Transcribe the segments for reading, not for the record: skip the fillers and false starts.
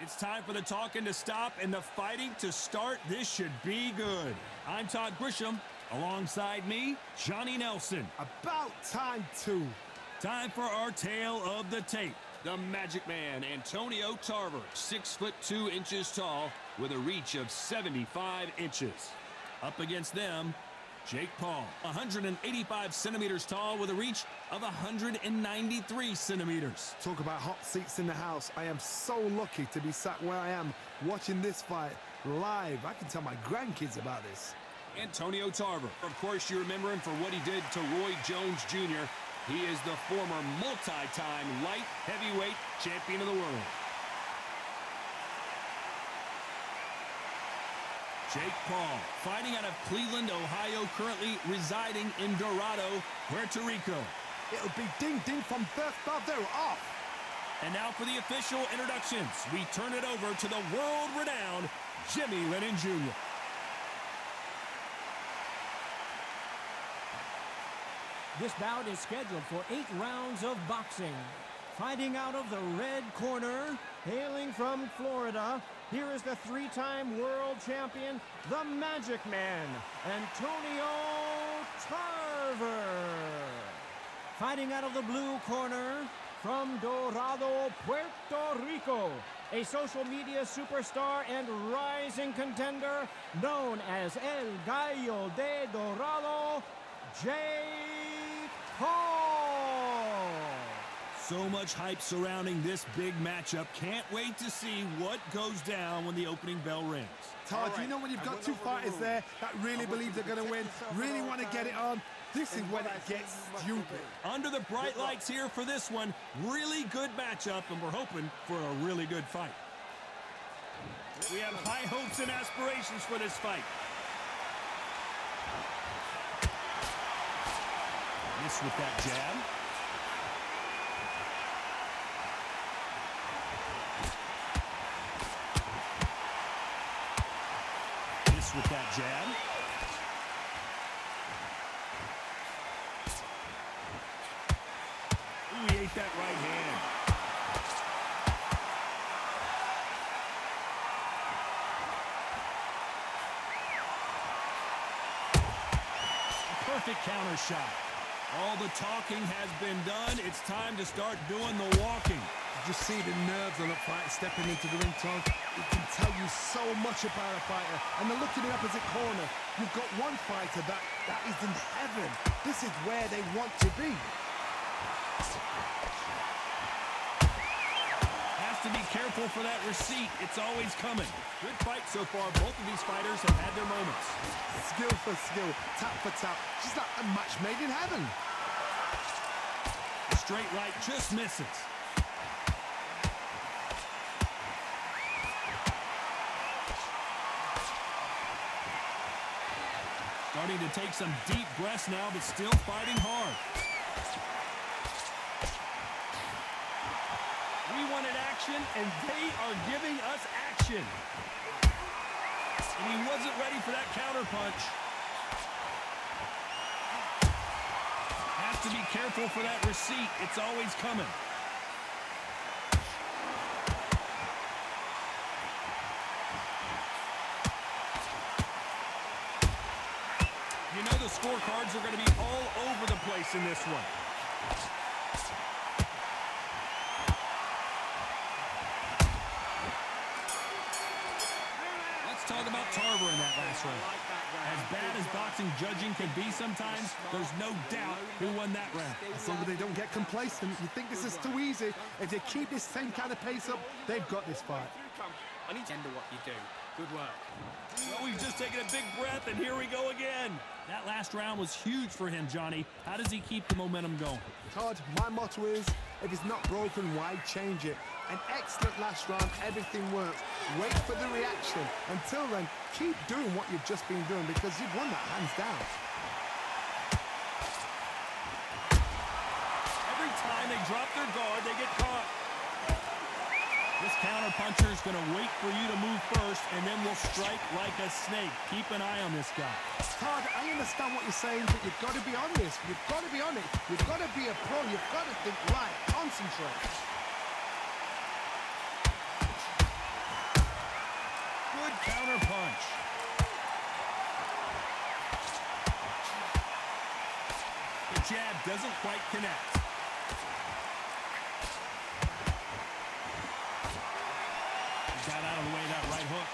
It's time for the talking to stop and the fighting to start. This should be good. I'm Todd Grisham. Alongside me, Johnny Nelson. About time, too. Time for our tale of the tape. The Magic Man, Antonio Tarver, 6'2" tall, with a reach of 75 inches. Up against them, Jake Paul, 185 centimeters tall with a reach of 193 centimeters. Talk about hot seats in the house. I am so lucky to be sat where I am watching this fight live. I can tell my grandkids about this. Antonio Tarver. Of course, you remember him for what he did to Roy Jones Jr. He is the former multi-time light heavyweight champion of the world. Jake Paul, fighting out of Cleveland, Ohio, currently residing in Dorado, Puerto Rico. It'll be ding-ding from first bell. They're off. And now for the official introductions. We turn it over to the world-renowned Jimmy Lennon Jr. This bout is scheduled for 8 rounds of boxing. Fighting out of the red corner, hailing from Florida, here is the 3-time world champion, the Magic Man, Antonio Tarver. Fighting out of the blue corner, from Dorado, Puerto Rico, a social media superstar and rising contender known as El Gallo de Dorado, Jake Paul. So much hype surrounding this big matchup. Can't wait to see what goes down when the opening bell rings. Todd, you know when you've got two fighters there that really believe they're going to win, really want to get it on, this is when it gets stupid. Under the bright lights here for this one, really good matchup, and we're hoping for a really good fight. We have high hopes and aspirations for this fight. Miss with that jab. Miss with that jab. Ooh, he ate that right hand. Perfect counter shot. All the talking has been done. It's time to start doing the walking. You just see the nerves on a fighter stepping into the ring, Todd. It can tell you so much about a fighter. And then look at the opposite corner. You've got one fighter that is in heaven. This is where they want to be. Has to be careful for that receipt. It's always coming. Good fight so far. Both of these fighters have had their moments. Skill for skill, tap for tap. Just like a match made in heaven. The straight right just misses. Starting to take some deep breaths now, but still fighting hard. We wanted action, and they are giving us action. And he wasn't ready for that counter punch. Has to be careful for that receipt. It's always coming. You know the scorecards are going to be all over the place in this one. Let's talk about Tarver in that last round. As bad as boxing judging can be sometimes, there's no doubt who won that round. As long as they don't get complacent, you think this is too easy. If they keep this same kind of pace up, they've got this fight. I need to end what you do. Good work. Well, we've just taken a big breath, and here we go again. That last round was huge for him, Johnny. How does he keep the momentum going? Todd, my motto is, if it's not broken, why change it? An excellent last round, everything works. Wait for the reaction. Until then, keep doing what you've just been doing because you've won that hands down. Every time they drop their guard, they get caught. This counter puncher is going to wait for you to move first, and then will strike like a snake. Keep an eye on this guy. Todd, I understand what you're saying, but you've got to be on this. You've got to be on it. You've got to be a pro. You've got to think right. Concentrate. jab doesn't quite connect. He got out of the way of that right hook.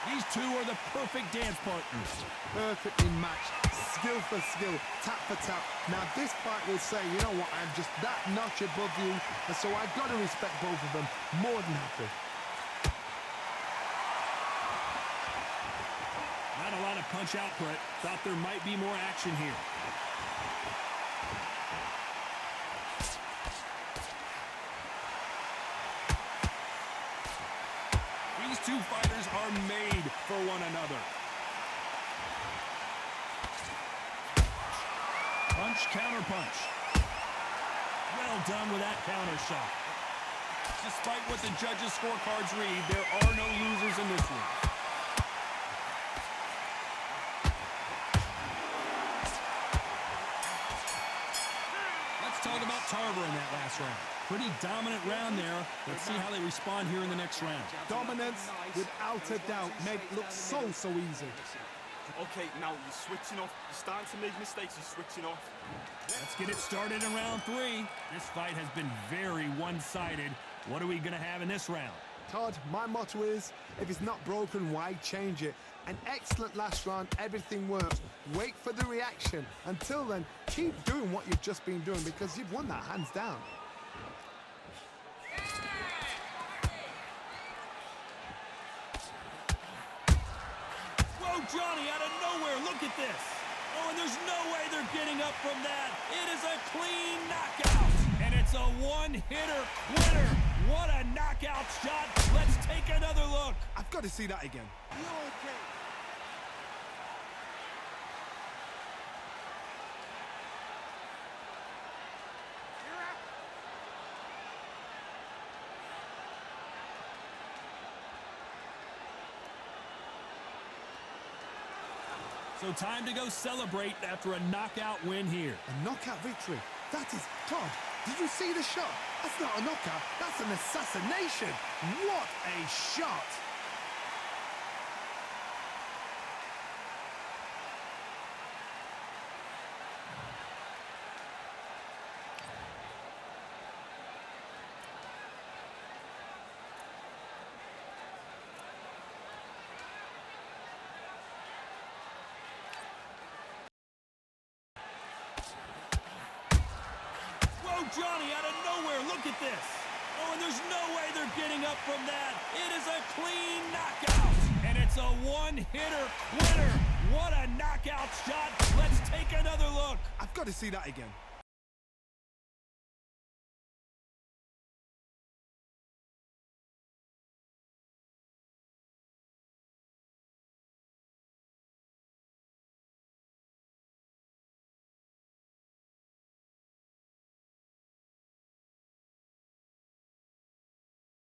These two are the perfect dance partners. Perfectly matched, skill for skill, tap for tap. Now this fight will say, you know what, I'm just that notch above you, and so I've got to respect both of them more than happy. Not a lot of punch output. Thought there might be more action here. These two fighters are made for one another. Punch, counter punch. Well done with that counter shot. Despite what the judges' scorecards read, there are no losers in this one. Let's talk about Tarver in that last round. Pretty dominant round there. Let's see how they respond here in the next round. Dominance, without a doubt, made it look so easy. Okay, now you're switching off. You're starting to make mistakes. You're switching off. Let's get it started in round 3. This fight has been very one-sided. What are we going to have in this round? Todd, my motto is, if it's not broken, why change it? An excellent last round, everything works. Wait for the reaction. Until then, keep doing what you've just been doing because you've won that hands down. Whoa, Johnny, out of nowhere, look at this. Oh, and there's no way they're getting up from that. It is a clean knockout. And it's a one-hitter quitter. What a knockout shot. Let's take another look. I've got to see that again. So time to go celebrate after a knockout win here. A knockout victory. That is, Todd, did you see the shot? That's not a knockout, that's an assassination. What a shot. Johnny, out of nowhere, look at this. Oh, and there's no way they're getting up from that. It is a clean knockout. And it's a one-hitter quitter. What a knockout shot. Let's take another look. I've got to see that again.